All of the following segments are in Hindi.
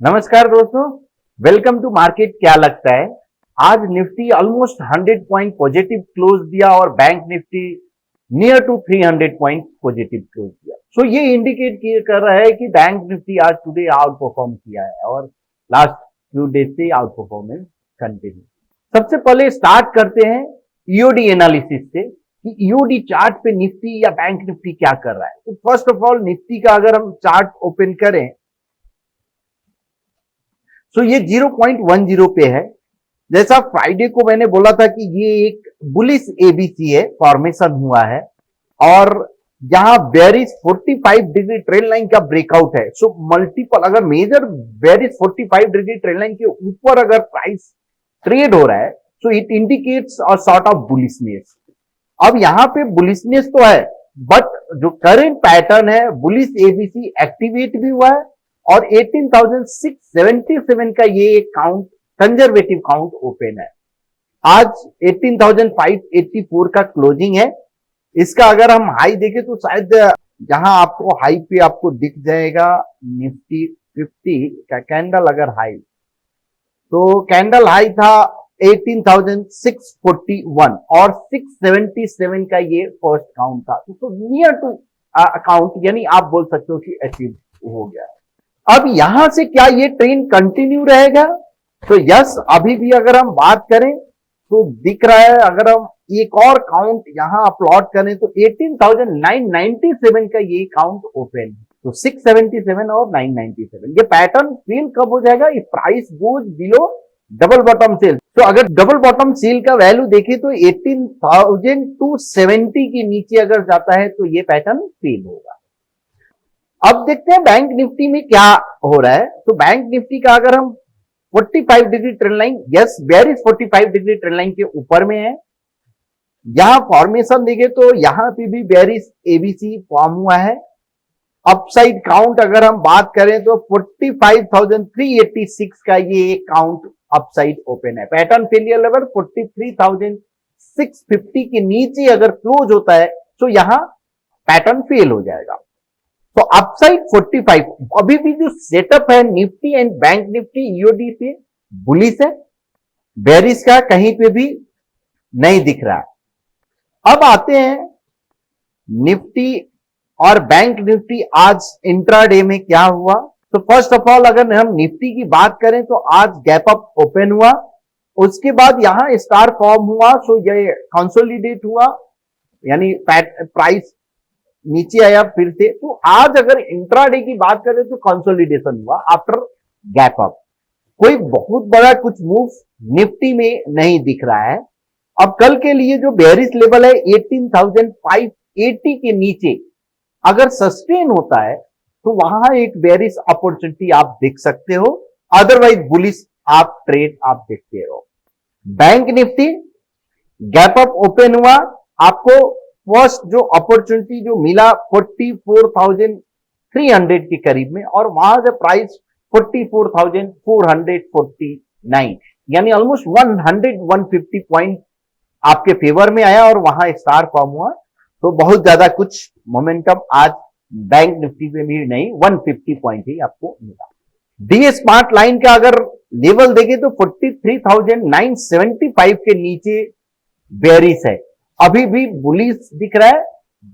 नमस्कार दोस्तों, वेलकम टू मार्केट। क्या लगता है आज Nifty almost 100 point positive close दिया और bank Nifty near to 300 point positive close दिया। सो ये इंडिकेट कर रहा है कि बैंक निफ्टी आज टुडे आउट परफॉर्म किया है और लास्ट फ्यू डेज से आउट परफॉर्मेंस कंटिन्यू। सबसे पहले स्टार्ट करते हैं ईओडी एनालिसिस से कि ईओडी चार्ट पे निफ्टी या बैंक निफ्टी क्या कर रहा है। तो फर्स्ट ऑफ ऑल निफ्टी का अगर हम चार्ट ओपन करें तो ये 0.10 पे है। जैसा फ्राइडे को मैंने बोला था कि ये एक बुलिश एबीसी है, फॉर्मेशन हुआ है और यहां बेरिश 45 डिग्री ट्रेंड लाइन का ब्रेकआउट है। सो मल्टीपल अगर major bearish 45 degree trend line के ऊपर अगर प्राइस ट्रेड हो रहा है so it indicates a sort of bullishness. अब यहां पे बुलिशनेस तो है बट जो करंट पैटर्न है बुलिश एबीसी एक्टिवेट भी हुआ है और 18,677 का ये काउंट कंजर्वेटिव काउंट ओपन है। आज 18,584 का क्लोजिंग है। इसका अगर हम हाई देखें तो शायद यहां आपको हाई पे आपको दिख जाएगा निफ्टी 50 का कैंडल। अगर हाई तो कैंडल हाई था 18,641 और 677 का ये फर्स्ट काउंट था। तो नियर टू काउंट यानी आप बोल सकते हो कि अचीव हो गया है। अब यहां से क्या ये ट्रेंड कंटिन्यू रहेगा? तो यस, अभी भी अगर हम बात करें तो दिख रहा है। अगर हम एक और काउंट यहां प्लॉट करें तो 18,997 का ये काउंट ओपन है। तो 677 और 997 ये पैटर्न फेल कब हो जाएगा? If price goes below double bottom sell. तो अगर डबल बॉटम सेल का वैल्यू देखें तो 18,270 के नीचे अगर जाता है तो ये पैटर्न फेल होगा। अब देखते हैं बैंक निफ्टी में क्या हो रहा है। तो बैंक निफ्टी का अगर हम 45 degree trend line, yes bearish 45 degree trend line के ऊपर में है। यहां फॉर्मेशन देखे तो यहां पे भी बेरिश एबीसी फॉर्म हुआ है। अपसाइड काउंट अगर हम बात करें तो 45,386 का ये काउंट अपसाइड ओपन है। पैटर्न फेलियर लेवल 43,650 के नीचे अगर क्लोज होता है तो यहां पैटर्न फेल हो जाएगा। तो अपसाइड 45। अभी भी जो सेटअप है Nifty and bank Nifty EOD पे बुलिश है, बेरिश का कहीं पे भी नहीं दिख रहा है। अब आते हैं निफ्टी और बैंक निफ्टी आज इंट्राडे में क्या हुआ। तो फर्स्ट ऑफ ऑल अगर हम निफ्टी की बात करें तो आज गैप अप ओपन हुआ, उसके बाद यहां स्टार फॉर्म हुआ। सो ये कंसोलिडेट हुआ यानी प्राइस नीचे आया फिर से। तो आज अगर इंट्राडे की बात करें तो कंसोलिडेशन हुआ आफ्टर गैप अप। कोई बहुत बड़ा कुछ मूव निफ्टी में नहीं दिख रहा है। अब कल के लिए जो बेरिश लेवल है 18,580 के नीचे अगर सस्टेन होता है तो वहां एक बेरिश अपॉर्चुनिटी आप देख सकते हो, अदरवाइज बुलिश आप ट्रेड आप देखते हो। Bank Nifty gap up open हुआ, आपको फर्स्ट जो अपॉर्चुनिटी जो मिला 44,300 के करीब में और वहां से प्राइस 44,449 यानी ऑलमोस्ट 150 पॉइंट आपके फेवर में आया और वहां स्टार फॉर्म हुआ। तो बहुत ज्यादा कुछ मोमेंटम आज बैंक निफ्टी में भी नहीं, 150 पॉइंट ही आपको मिला। डी स्मार्ट लाइन का अगर लेवल देखें तो 43,975 के नीचे बेरिश है, अभी भी बुलिश दिख रहा है।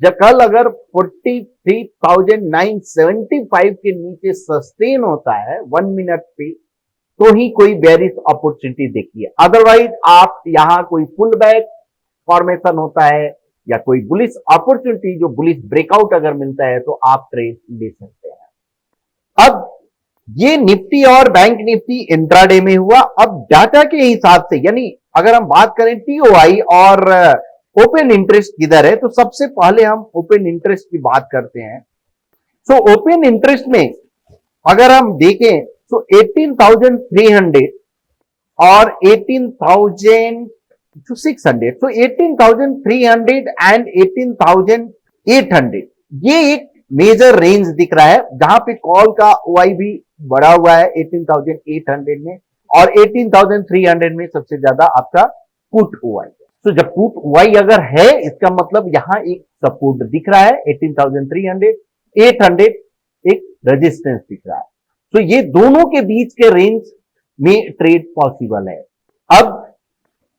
जब कल अगर 43,975 के नीचे सस्टेन होता है 1 मिनट पे तो ही कोई बेरिश अपॉर्चुनिटी देखिए, अदरवाइज आप यहां कोई पुल बैक फॉर्मेशन होता है या कोई बुलिश अपॉर्चुनिटी जो बुलिश ब्रेकआउट अगर मिलता है तो आप ट्रेड ले सकते हैं। अब ये निफ्टी और बैंक निफ्टी इंट्राडे में हुआ। अब डाटा के हिसाब से यानी अगर हम बात करें टीओआई और ओपन इंटरेस्ट किधर है तो सबसे पहले हम ओपन इंटरेस्ट की बात करते हैं। सो ओपन इंटरेस्ट में अगर हम देखें तो 18,300 और 18,600, तो 18,300 एंड 18,800 ये एक मेजर रेंज दिख रहा है जहां पे कॉल का ओआई भी बढ़ा हुआ है 18,800 में और 18,300 में सबसे ज्यादा आपका पुट ओआई। तो जब पुट ओआई अगर है इसका मतलब यहां एक सपोर्ट दिख रहा है 18,300, 800 एक रेजिस्टेंस दिख रहा है। तो ये दोनों के बीच के रेंज में ट्रेड पॉसिबल है। अब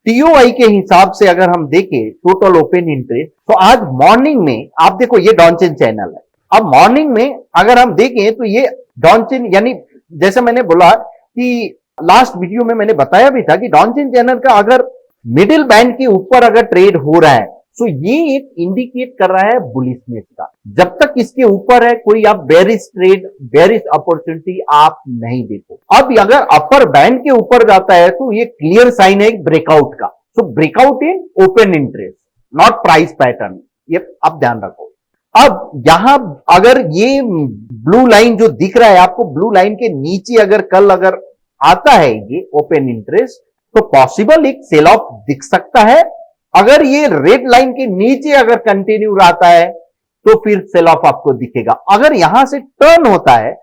टीओआई के हिसाब से अगर हम देखें टोटल ओपन इंटरेस्ट, तो आज मॉर्निंग में आप देखो ये डॉनचिन चैनल है। अब मॉर्निंग में अगर हम देखें तो ये डॉनचिन, यानी जैसे मैंने बोला कि लास्ट वीडियो में मैंने बताया भी था कि डॉनचिन चैनल का अगर मिडिल बैंड के ऊपर अगर ट्रेड हो रहा है तो ये एक इंडिकेट कर रहा है बुलिशनेस का। जब तक इसके ऊपर है कोई आप बेरिश ट्रेड, बेरिश अपॉर्चुनिटी आप नहीं देखो। अब अगर अपर बैंड के ऊपर जाता है तो ये क्लियर साइन है ब्रेकआउट का। So breakout in open interest, not price pattern, ये आप ध्यान रखो। अब यहां अगर ये ब्लू लाइन जो दिख रहा है आपको, ब्लू लाइन के नीचे अगर कल अगर आता है ये ओपन इंटरेस्ट, तो पॉसिबल एक सेल ऑफ दिख सकता है। अगर ये रेड लाइन के नीचे अगर कंटिन्यू रहता है तो फिर सेल ऑफ आपको दिखेगा। अगर यहां से टर्न होता है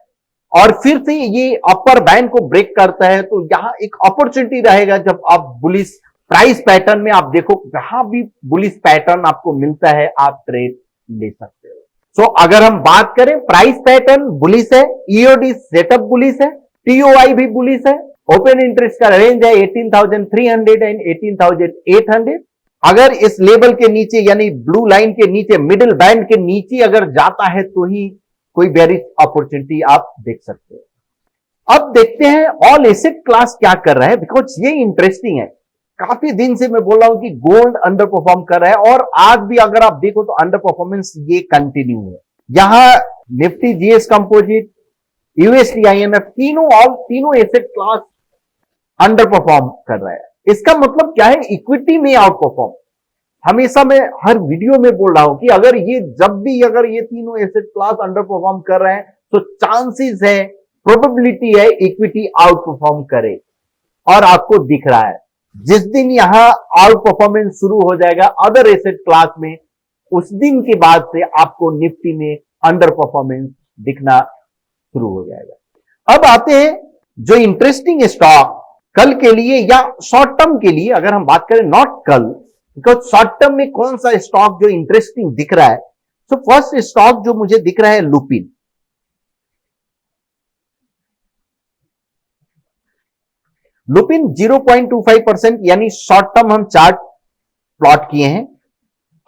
और फिर से ये अपर बैंड को ब्रेक करता है तो यहां एक अपॉर्चुनिटी रहेगा। जब आप बुलिश प्राइस पैटर्न में आप देखो, जहां भी बुलिश पैटर्न आपको मिलता है आप ट्रेड ले सकते हो। सो अगर हम बात करें प्राइस पैटर्न बुलिश है, ईओडी सेटअप बुलिश है, टीओआई भी बुलिश है, ओपन इंटरेस्ट का रेंज है 18,300 एंड 18,800। अगर इस लेवल के नीचे यानी ब्लू लाइन के नीचे, मिडिल बैंड के नीचे अगर जाता है तो ही कोई बेरिश अपॉर्चुनिटी आप देख सकते हो। अब देखते हैं ऑल एसेट क्लास क्या कर रहा है, बिकॉज ये इंटरेस्टिंग है। काफी दिन से मैं बोल रहा हूं कि गोल्ड अंडर परफॉर्म कर रहा है और आज भी अगर आप देखो तो अंडर परफॉर्मेंस ये कंटिन्यू है। यहां Nifty GS composite, USD IMF, तीनों एसेट क्लास अंडर परफॉर्म कर रहा है। इसका मतलब क्या है, इक्विटी में आउट परफॉर्म। हमेशा मैं हर वीडियो में बोल रहा हूं कि अगर ये जब भी अगर ये तीनों एसेट क्लास अंडर परफॉर्म कर रहे हैं तो चांसेस है, प्रोबेबिलिटी है इक्विटी आउट परफॉर्म करे, और आपको दिख रहा है। जिस दिन यहां आउट परफॉर्मेंस शुरू हो जाएगा अदर एसेट क्लास में, उस दिन के बाद से आपको निफ्टी में अंडर परफॉर्मेंस दिखना शुरू हो जाएगा। अब आते हैं जो इंटरेस्टिंग स्टॉक कल के लिए या शॉर्ट टर्म के लिए अगर हम बात करें, नॉट कल, बिकॉज शॉर्ट टर्म में कौन सा स्टॉक जो इंटरेस्टिंग दिख रहा है। सो फर्स्ट स्टॉक जो मुझे दिख रहा है लुपिन। लुपिन 0.25% यानी शॉर्ट टर्म हम चार्ट प्लॉट किए हैं।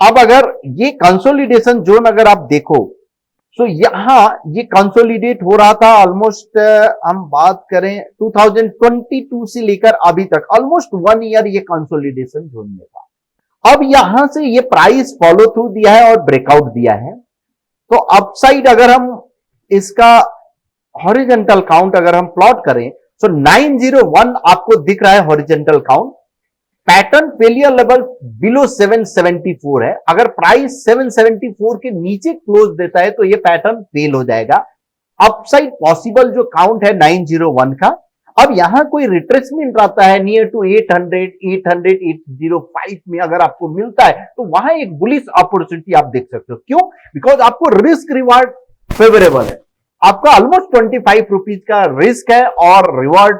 अब अगर ये कंसोलिडेशन जोन अगर आप देखो तो यहां ये कंसोलिडेट हो रहा था ऑलमोस्ट, हम बात करें 2022 से लेकर अभी तक ऑलमोस्ट 1 ईयर ये कंसोलिडेशन जोन में था। अब यहां से ये प्राइस फॉलो थ्रू दिया है और ब्रेकआउट दिया है। तो अपसाइड अगर हम इसका हॉरिजॉन्टल काउंट अगर हम प्लॉट करें तो 901 आपको दिख रहा है horizontal count. Pattern failure level below 774 है। अगर प्राइस 774 के नीचे क्लोज देता है तो ये पैटर्न फेल हो जाएगा। अपसाइड पॉसिबल जो काउंट है 901 का। अब यहां कोई रिट्रेसमेंट रहता है नियर टू 800, 800, 805 में अगर आपको मिलता है तो वहां एक बुलिश अपॉर्चुनिटी आप देख सकते हो। क्यों? बिकॉज आपको रिस्क रिवार्ड फेवरेबल है। आपका ऑलमोस्ट 25 रुपीज का रिस्क है और रिवार्ड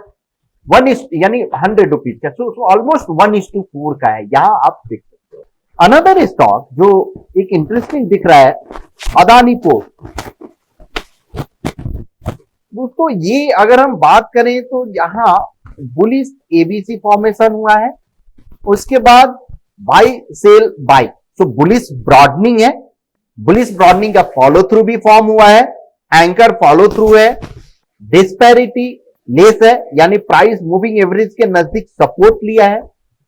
1 यानी 100 रुपीज का, सो ऑलमोस्ट 1:4 का है। यहां आप देख सकते हो। अनदर स्टॉक जो एक इंटरेस्टिंग दिख रहा है, अदानी पोर्ट। दोस्तों ये अगर हम बात करें तो यहां बुलिश एबीसी फॉर्मेशन हुआ है, उसके बाद buy sell buy, so bullish broadening है। बुलिश ब्रॉडनिंग का फॉलो थ्रू भी फॉर्म हुआ है, एंकर फॉलो थ्रू है, डिस्पैरिटी लेस है, यानी प्राइस मूविंग एवरेज के नजदीक सपोर्ट लिया है।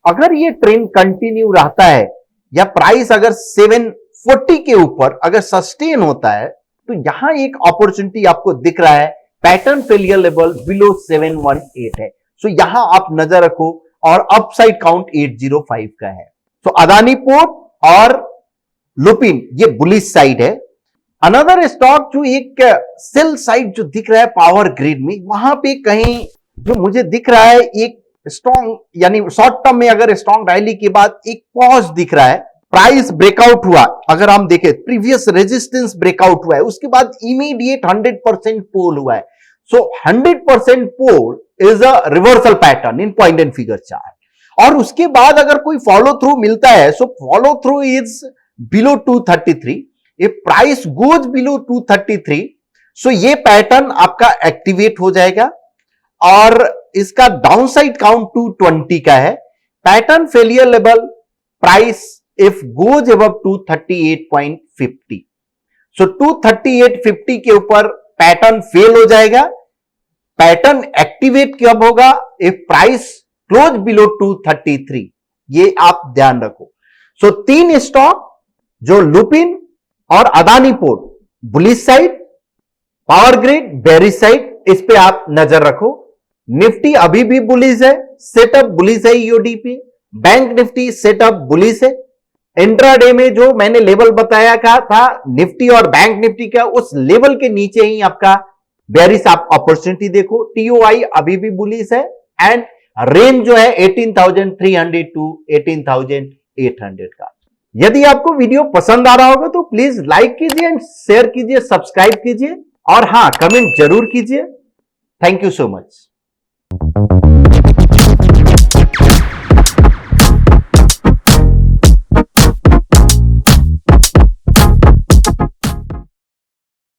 अगर ये ट्रेंड कंटिन्यू रहता है या प्राइस अगर 740 के ऊपर अगर सस्टेन होता है तो यहां एक अपॉर्चुनिटी आपको दिख रहा है। पैटर्न फेलियर लेवल बिलो 718 है। सो यहां आप नजर रखो और अपसाइड काउंट 805 का है। सो अदानी पोर्ट और लुपिन ये बुलिश साइड है। अनदर स्टॉक जो एक सेल साइड जो दिख रहा है पावर ग्रिड में, वहां पे कहीं जो मुझे दिख रहा है एक स्ट्रॉन्ग, यानी शॉर्ट टर्म में अगर स्ट्रॉन्ग रैली के बाद एक पॉज दिख रहा है। प्राइस ब्रेकआउट हुआ, अगर हम देखें प्रीवियस रेजिस्टेंस ब्रेकआउट हुआ है, उसके बाद इमीडिएट 100% पोल हुआ है। So 100% pole is a reversal pattern in point and figure chart. और उसके बाद अगर कोई फॉलो थ्रू मिलता है, so follow through is below 233। If price goes below 233, so ये पैटर्न आपका एक्टिवेट हो जाएगा और इसका डाउनसाइड काउंट 220 का है। Pattern failure level price if goes above 238.50, सो 238.50 के ऊपर पैटर्न फेल हो जाएगा। पैटर्न एक्टिवेट कब होगा? इफ प्राइस क्लोज बिलो 233, ये आप ध्यान रखो। सो 3 स्टॉक जो लुपिन और Adani port, bullish side, power grid bearish side, इस पे आप नजर रखो। निफ्टी अभी भी बुलिश है, सेटअप बुलिश है ईओडी पे। बैंक निफ्टी सेटअप बुलिश है। इंट्राडे में जो मैंने लेवल बताया था निफ्टी और बैंक निफ्टी का, उस लेवल के नीचे ही आपका बेरिश आप अपॉर्चुनिटी देखो। टीओआई अभी भी बुलिश है एंड रेंज जो है 18,300 टू 18,800 का। यदि आपको वीडियो पसंद आ रहा होगा तो प्लीज लाइक कीजिए एंड शेयर कीजिए, सब्सक्राइब कीजिए और हां, कमेंट जरूर कीजिए। Thank you so much.